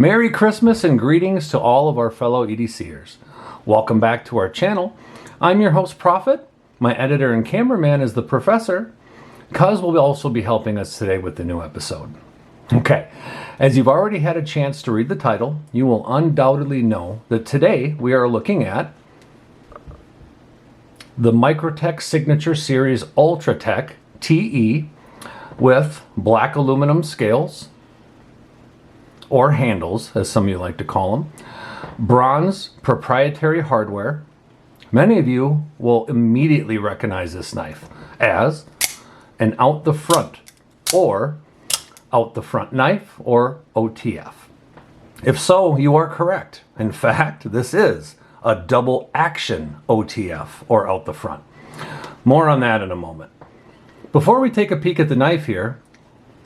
Merry Christmas and greetings to all of our fellow EDCers. Welcome back to our channel. I'm your host, Prophet. My editor and cameraman is the Professor. Cuz will also be helping us today with the new episode. Okay, as you've already had a chance to read the title, you will undoubtedly know that today we are looking at the Microtech Signature Series Ultratech TE with black aluminum scales, or handles, as some of you like to call them, bronze proprietary hardware. Many of you will immediately recognize this knife as an out the front knife, or OTF. If so, you are correct. In fact, this is a double action OTF, or out the front. More on that in a moment. Before we take a peek at the knife here,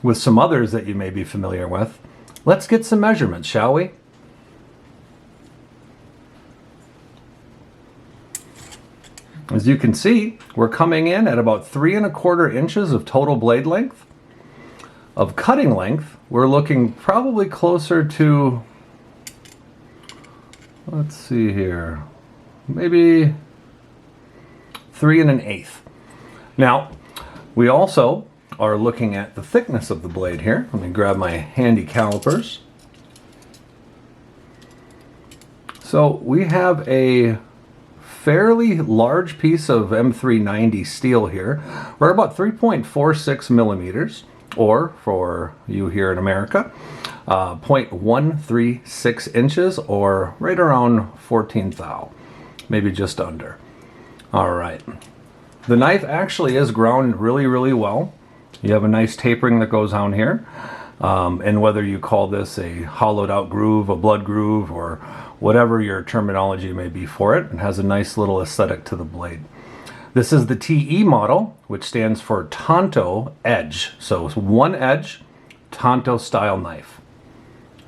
with some others that you may be familiar with, let's get some measurements, shall we? As you can see, we're coming in at about 3 1/4 inches of total blade length. Of cutting length, we're looking probably closer to, let's see here, maybe 3 1/8. Now, we also are looking at the thickness of the blade here. Let me grab my handy calipers. So we have a fairly large piece of M390 steel here. We're about 3.46 millimeters, or for you here in America, 0.136 inches, or right around 14 thou, maybe just under. All right. The knife actually is ground really, really well. You have a nice tapering that goes on here. And whether you call this a hollowed out groove, a blood groove, or whatever your terminology may be for it, it has a nice little aesthetic to the blade. This is the TE model, which stands for Tanto Edge. So it's one edge, Tanto style knife.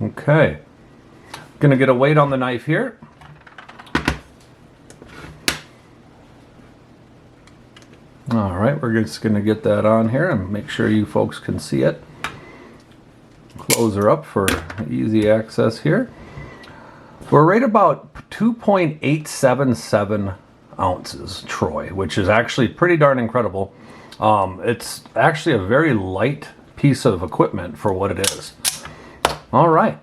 Okay. Gonna get a weight on the knife here. All right, we're just going to get that on here and make sure you folks can see it. Close her up for easy access here. We're right about 2.877 ounces troy, which is actually pretty darn incredible. It's actually a very light piece of equipment for what it is. All right.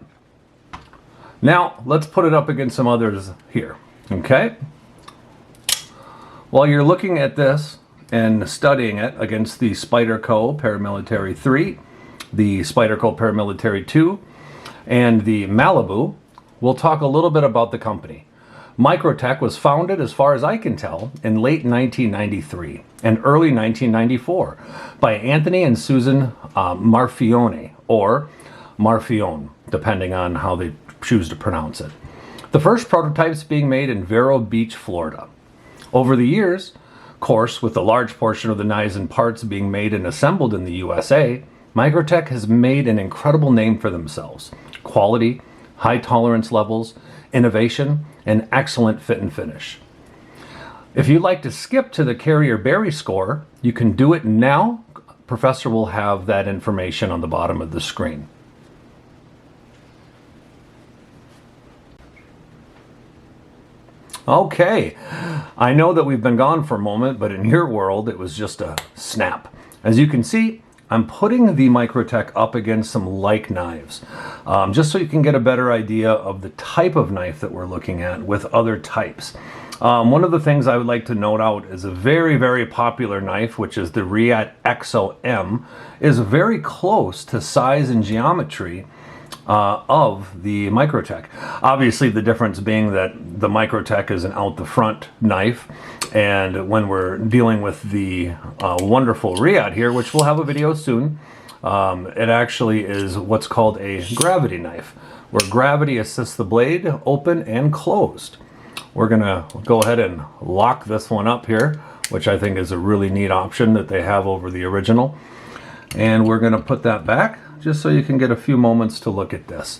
Now, let's put it up against some others here, okay? While you're looking at this and studying it against the Spyderco Paramilitary 3, the Spyderco Paramilitary 2, and the Malibu, we'll talk a little bit about the company. Microtech was founded, as far as I can tell, in late 1993 and early 1994 by Anthony and Susan Marfione, or Marfione, depending on how they choose to pronounce it. The first prototypes being made in Vero Beach, Florida. Over the years, of course, with a large portion of the knives and parts being made and assembled in the USA, Microtech has made an incredible name for themselves. Quality, high tolerance levels, innovation, and excellent fit and finish. If you'd like to skip to the Carrier Bury score, you can do it now. Professor will have that information on the bottom of the screen. Okay, I know that we've been gone for a moment, but in your world, it was just a snap. As you can see, I'm putting the Microtech up against some like knives, just so you can get a better idea of the type of knife that we're looking at with other types. One of the things I would like to note out is a very, very popular knife, which is the Reate XOM, is very close to size and geometry of the Microtech. Obviously, the difference being that the Microtech is an out the front knife, and when we're dealing with the wonderful Reate here, which we'll have a video soon, it actually is what's called a gravity knife, where gravity assists the blade open and closed. We're gonna go ahead and lock this one up here, which I think is a really neat option that they have over the original. And we're gonna put that back, just so you can get a few moments to look at this.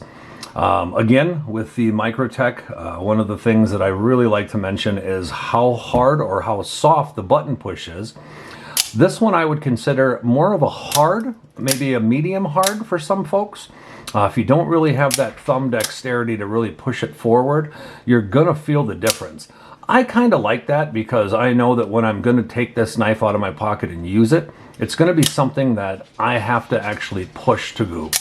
Again, with the Microtech, one of the things that I really like to mention is how hard or how soft the button push is. This one I would consider more of a hard, maybe a medium hard for some folks. If you don't really have that thumb dexterity to really push it forward, you're gonna feel the difference. I kind of like that because I know that when I'm going to take this knife out of my pocket and use it, it's going to be something that I have to actually push to go.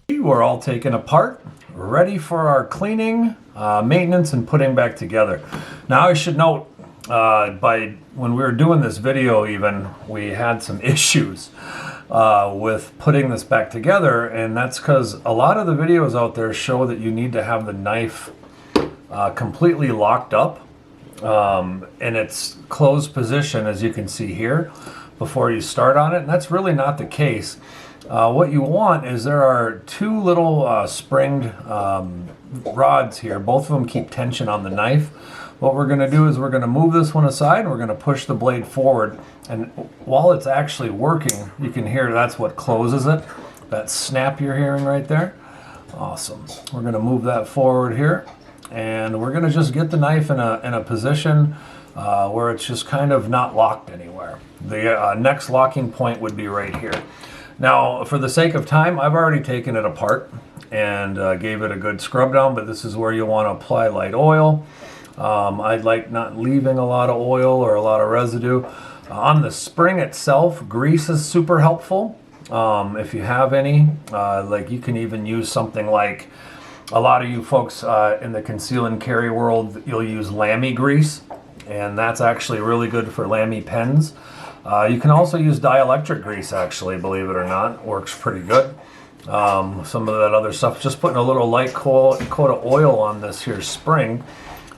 We're all taken apart, ready for our cleaning, maintenance, and putting back together. Now I should note, when we were doing this video even, we had some issues with putting this back together, and that's because a lot of the videos out there show that you need to have the knife completely locked up in its closed position, as you can see here, before you start on it, and that's really not the case. What you want is there are two little springed rods here. Both of them keep tension on the knife. What we're going to do is we're going to move this one aside and we're going to push the blade forward, and while it's actually working, you can hear that's what closes it, that snap you're hearing right there. Awesome. We're going to move that forward here, and we're going to just get the knife in a position where it's just kind of not locked anywhere. The next locking point would be right here. Now, for the sake of time, I've already taken it apart and gave it a good scrub down, but this is where you want to apply light oil. I like not leaving a lot of oil or a lot of residue. On the spring itself, grease is super helpful. If you have any, like you can even use something like, a lot of you folks in the conceal and carry world, you'll use Lamy grease, and that's actually really good for Lamy pens. You can also use dielectric grease, actually, believe it or not. Works pretty good. Some of that other stuff, just putting a little light coat of oil on this here spring.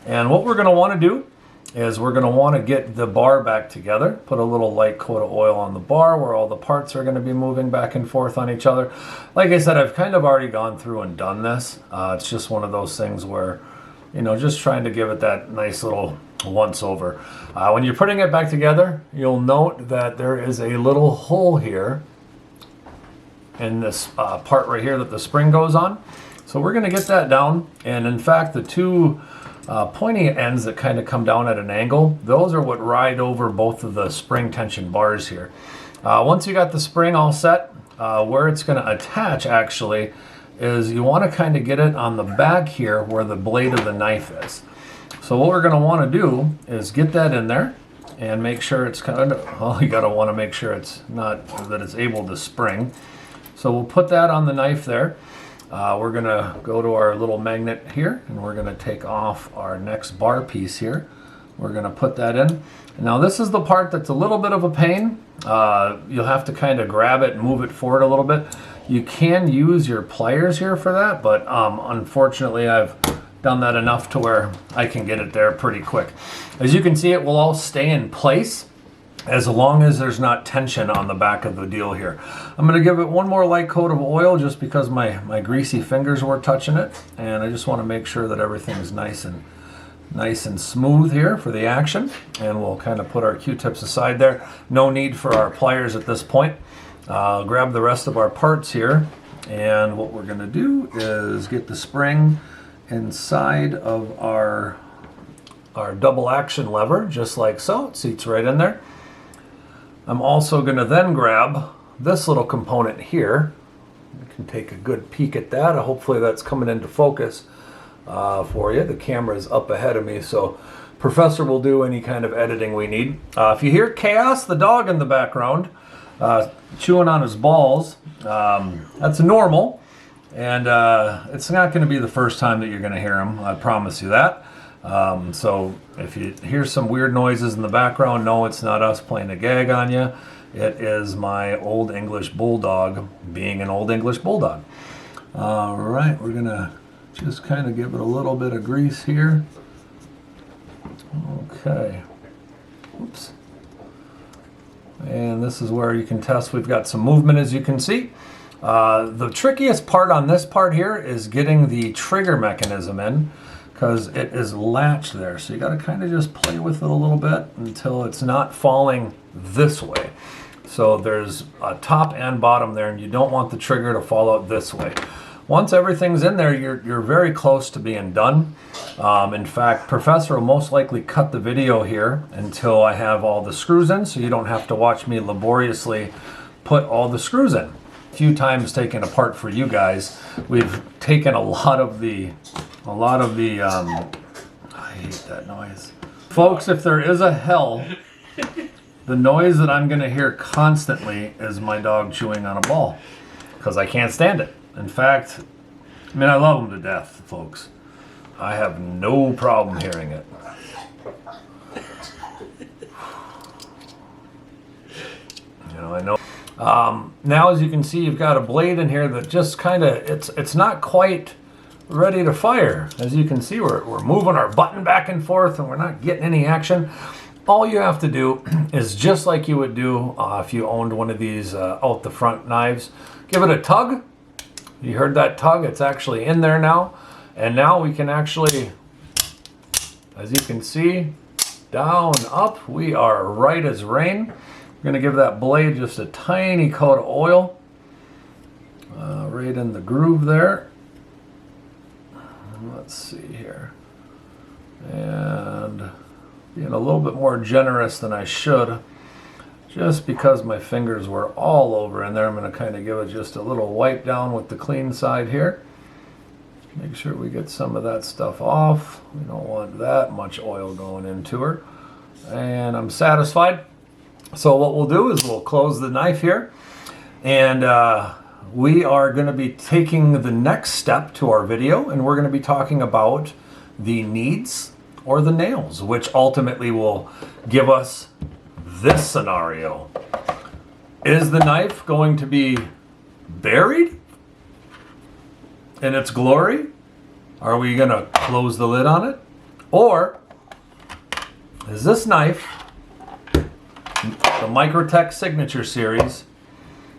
And what we're going to want to do is we're going to want to get the bar back together, put a little light coat of oil on the bar where all the parts are going to be moving back and forth on each other. Like I said, I've kind of already gone through and done this. It's just one of those things where, you know, just trying to give it that nice little once over. When you're putting it back together, you'll note that there is a little hole here in this part right here that the spring goes on. So we're going to get that down, and in fact the two pointy ends that kind of come down at an angle, those are what ride over both of the spring tension bars here. Once you got the spring all set, where it's going to attach actually is you want to kind of get it on the back here where the blade of the knife is. So what we're going to want to do is get that in there and make sure it's kind of, well, you got to want to make sure it's not, that it's able to spring. So we'll put that on the knife there. We're going to go to our little magnet here, and we're going to take off our next bar piece here. We're going to put that in. Now this is the part that's a little bit of a pain. You'll have to kind of grab it and move it forward a little bit. You can use your pliers here for that, but unfortunately I've done that enough to where I can get it there pretty quick. As you can see, it will all stay in place as long as there's not tension on the back of the deal here. I'm going to give it one more light coat of oil just because my greasy fingers were touching it, and I just want to make sure that everything's nice and smooth here for the action. And we'll kind of put our Q-tips aside there. No need for our pliers at this point. Grab the rest of our parts here, and what we're going to do is get the spring inside of our double action lever, just like so. It seats right in there. I'm also going to then grab this little component here. You can take a good peek at that. Hopefully that's coming into focus for you. The camera is up ahead of me, so Professor will do any kind of editing we need. If you hear Chaos, the dog in the background, chewing on his balls, that's normal, and it's not going to be the first time that you're going to hear him. I promise you that. So if you hear some weird noises in the background, no, it's not us playing a gag on you. It is my Old English Bulldog being an Old English Bulldog. All right, we're going to just kind of give it a little bit of grease here. Okay. Oops. And this is where you can test we've got some movement, as you can see. The trickiest part on this part here is getting the trigger mechanism in, because it is latched there. So you got to kind of just play with it a little bit until it's not falling this way. So there's a top and bottom there, and you don't want the trigger to fall out this way. Once everything's in there, you're very close to being done. In fact, Professor will most likely cut the video here until I have all the screws in, so you don't have to watch me laboriously put all the screws in. A few times taken apart for you guys. We've taken a lot of the I hate that noise. Folks, if there is a hell, the noise that I'm gonna hear constantly is my dog chewing on a ball, because I can't stand it. In fact, I mean, I love him to death, folks. I have no problem hearing it. You know, I know. Now, as you can see, you've got a blade in here that just kind of, it's not quite ready to fire. As you can see, we're moving our button back and forth and we're not getting any action. All you have to do is just like you would do if you owned one of these out the front knives. Give it a tug. You heard that tug? It's actually in there now. And now we can actually, as you can see, down, up, we are right as rain. We're gonna give that blade just a tiny coat of oil right in the groove there. Let's see here. And being a little bit more generous than I should, just because my fingers were all over in there, I'm going to kind of give it just a little wipe down with the clean side here. Make sure we get some of that stuff off. We don't want that much oil going into her. And I'm satisfied. So what we'll do is we'll close the knife here, and we are going to be taking the next step to our video, and we're going to be talking about the needs or the nails, which ultimately will give us this scenario. Is the knife going to be buried in its glory? Are we going to close the lid on it? Or is this knife, the Microtech Signature Series,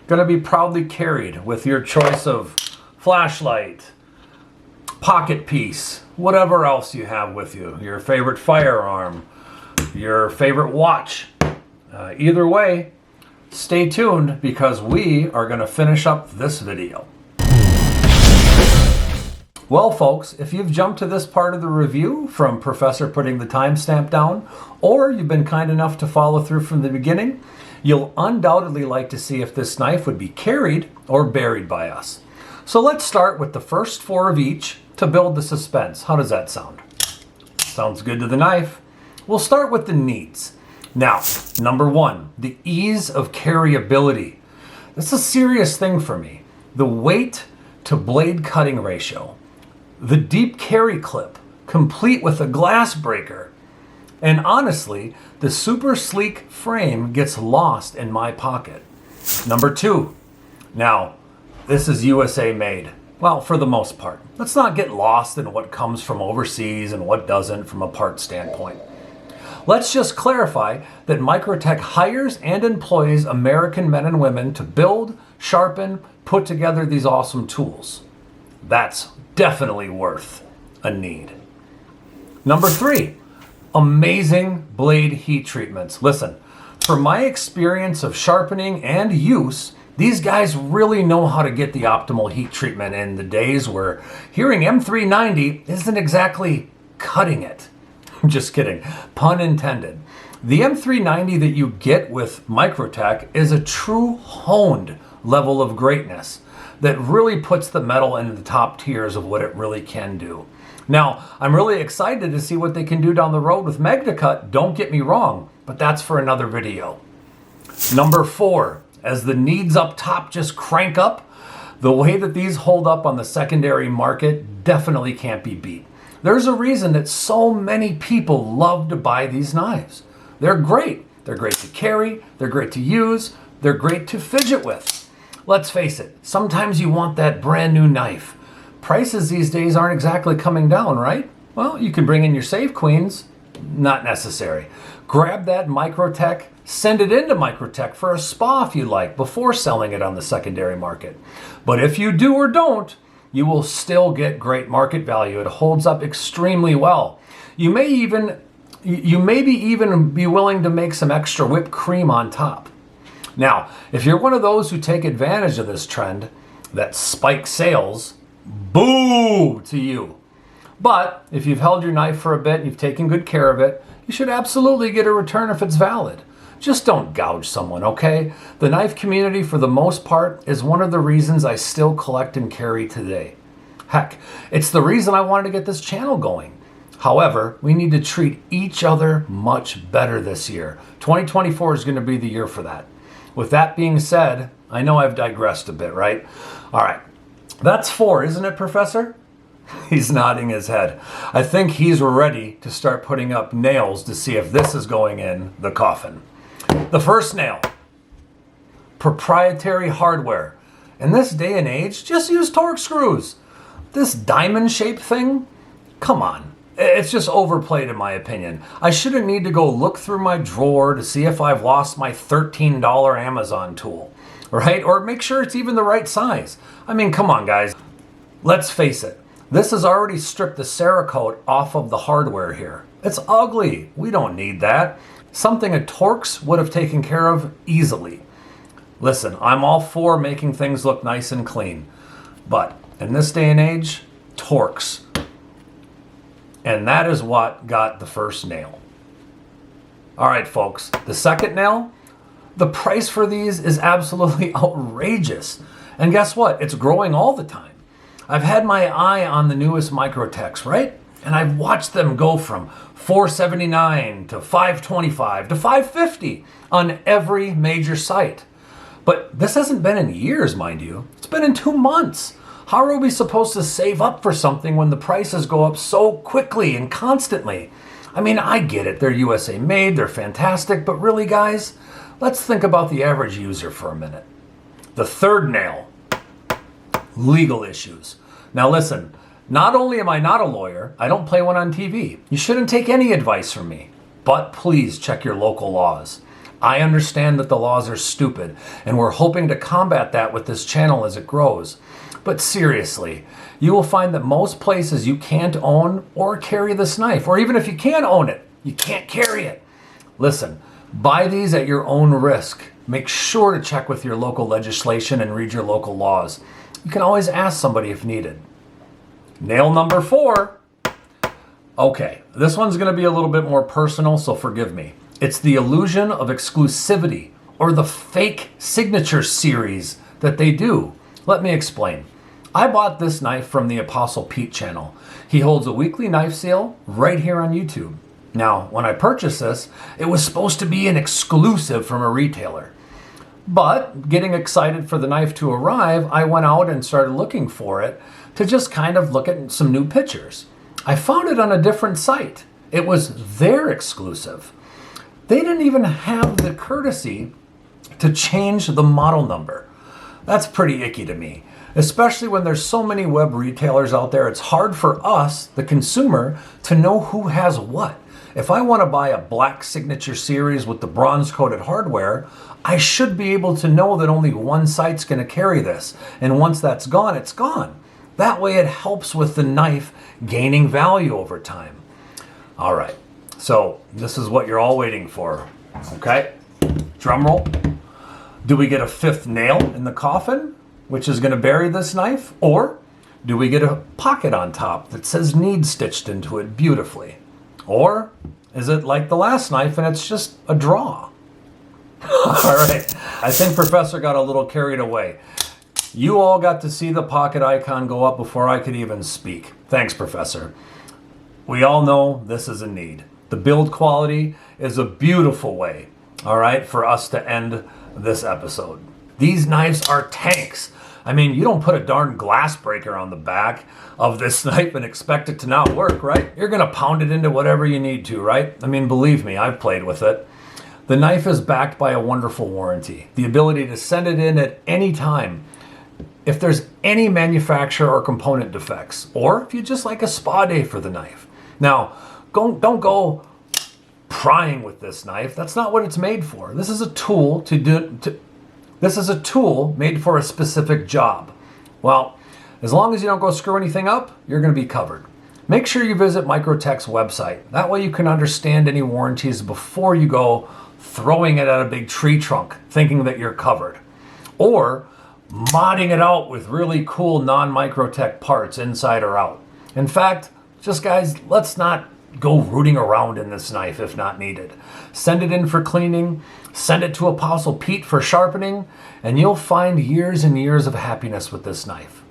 going to be proudly carried with your choice of flashlight, pocket piece, whatever else you have with you, your favorite firearm, your favorite watch? Either way, stay tuned, because we are going to finish up this video. Well, folks, if you've jumped to this part of the review from Professor putting the timestamp down, or you've been kind enough to follow through from the beginning, you'll undoubtedly like to see if this knife would be carried or buried by us. So let's start with the first 4 of each to build the suspense. How does that sound? Sounds good to the knife. We'll start with the needs. Now, number 1, the ease of carryability. This is a serious thing for me. The weight to blade cutting ratio. The deep carry clip, complete with a glass breaker. And honestly, the super sleek frame gets lost in my pocket. Number 2, now, this is USA made. Well, for the most part. Let's not get lost in what comes from overseas and what doesn't from a part standpoint. Let's just clarify that Microtech hires and employs American men and women to build, sharpen, put together these awesome tools. That's definitely worth a need. Number 3, amazing blade heat treatments. Listen, from my experience of sharpening and use, these guys really know how to get the optimal heat treatment in the days where hearing M390 isn't exactly cutting it. I'm just kidding, pun intended. The M390 that you get with Microtech is a true honed level of greatness that really puts the metal in the top tiers of what it really can do. Now, I'm really excited to see what they can do down the road with MagnaCut, don't get me wrong, but that's for another video. Number 4, as the needs up top just crank up, the way that these hold up on the secondary market definitely can't be beat. There's a reason that so many people love to buy these knives. They're great. They're great to carry, they're great to use, they're great to fidget with. Let's face it, sometimes you want that brand new knife. Prices these days aren't exactly coming down, right? Well, you can bring in your save queens. Not necessary. Grab that Microtech, send it into Microtech for a spa if you like, before selling it on the secondary market. But if you do or don't, you will still get great market value. It holds up extremely well. You may even be willing to make some extra whipped cream on top. Now, if you're one of those who take advantage of this trend that spikes sales, Boo to you. But if you've held your knife for a bit and you've taken good care of it, you should absolutely get a return if it's valid. Just don't gouge someone, okay? The knife community, for the most part, is one of the reasons I still collect and carry today. Heck, it's the reason I wanted to get this channel going. However, we need to treat each other much better this year. 2024 is going to be the year for that. With that being said, I know I've digressed a bit, right? All right, that's 4, isn't it, Professor? He's nodding his head. I think he's ready to start putting up nails to see if this is going in the coffin. The first nail, proprietary hardware. In this day and age, just use torque screws. This diamond-shaped thing, come on. It's just overplayed in my opinion. I shouldn't need to go look through my drawer to see if I've lost my $13 Amazon tool, right? Or make sure it's even the right size. I mean, come on, guys. Let's face it. This has already stripped the Cerakote off of the hardware here. It's ugly. We don't need that. Something a Torx would have taken care of easily. Listen, I'm all for making things look nice and clean. But in this day and age, Torx. And that is what got the first nail. All right, folks. The second nail, the price for these is absolutely outrageous. And guess what? It's growing all the time. I've had my eye on the newest Microtechs, right? And I've watched them go from $479 to $525 to $550 on every major site. But this hasn't been in years, mind you. It's been in 2 months. How are we supposed to save up for something when the prices go up so quickly and constantly? I mean, I get it. They're USA made, they're fantastic, but really, guys, let's think about the average user for a minute. The third nail, legal issues. Now listen, not only am I not a lawyer, I don't play one on TV. You shouldn't take any advice from me, but please check your local laws. I understand that the laws are stupid, and we're hoping to combat that with this channel as it grows. But seriously, you will find that most places you can't own or carry this knife, or even if you can own it, you can't carry it. Listen, buy these at your own risk. Make sure to check with your local legislation and read your local laws. You can always ask somebody if needed. Nail number 4. Okay, this one's going to be a little bit more personal, so forgive me. It's the illusion of exclusivity, or the fake signature series that they do. Let me explain. I bought this knife from the Apostle Pete channel. He holds a weekly knife sale right here on YouTube. Now, when I purchased this, it was supposed to be an exclusive from a retailer. But getting excited for the knife to arrive, I went out and started looking for it to just kind of look at some new pictures. I found it on a different site. It was their exclusive. They didn't even have the courtesy to change the model number. That's pretty icky to me, especially when there's so many web retailers out there. It's hard for us, the consumer, to know who has what. If I want to buy a black signature series with the bronze coated hardware, I should be able to know that only one site's going to carry this. And once that's gone, it's gone. That way it helps with the knife gaining value over time. All right, so this is what you're all waiting for, okay? Drum roll. Do we get a 5th nail in the coffin, which is going to bury this knife? Or do we get a pocket on top that says need stitched into it beautifully? Or is it like the last knife and it's just a draw? All right, I think Professor got a little carried away. You all got to see the pocket icon go up before I could even speak. Thanks, Professor. We all know this is a need. The build quality is a beautiful way, all right, for us to end this episode. These knives are tanks. I mean, you don't put a darn glass breaker on the back of this knife and expect it to not work, right? You're gonna pound it into whatever you need to, right? I mean, believe me, I've played with it. The knife is backed by a wonderful warranty. The ability to send it in at any time if there's any manufacturer or component defects, or if you just like a spa day for the knife. Now, don't go prying with this knife. That's not what it's made for. This is a tool this is a tool made for a specific job. Well, as long as you don't go screw anything up, you're going to be covered. Make sure you visit Microtech's website. That way you can understand any warranties before you go throwing it at a big tree trunk thinking that you're covered. Or modding it out with really cool non-Microtech parts inside or out. In fact, just guys, let's not go rooting around in this knife if not needed. Send it in for cleaning, send it to Apostle Pete for sharpening, and you'll find years and years of happiness with this knife.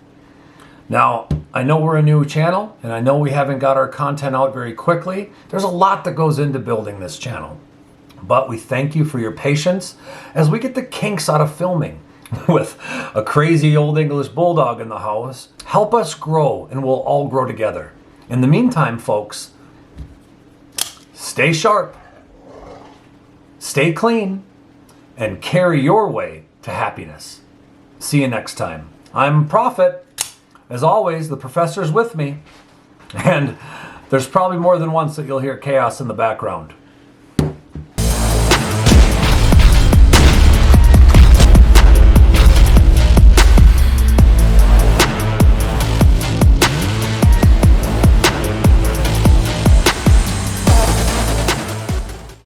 Now, I know we're a new channel, and I know we haven't got our content out very quickly. There's a lot that goes into building this channel. But we thank you for your patience as we get the kinks out of filming. With a crazy old English bulldog in the house, help us grow, and we'll all grow together. In the meantime, folks, stay sharp, stay clean, and carry your way to happiness. See you next time. I'm Prophet. As always, the professor's with me. And there's probably more than once that you'll hear chaos in the background.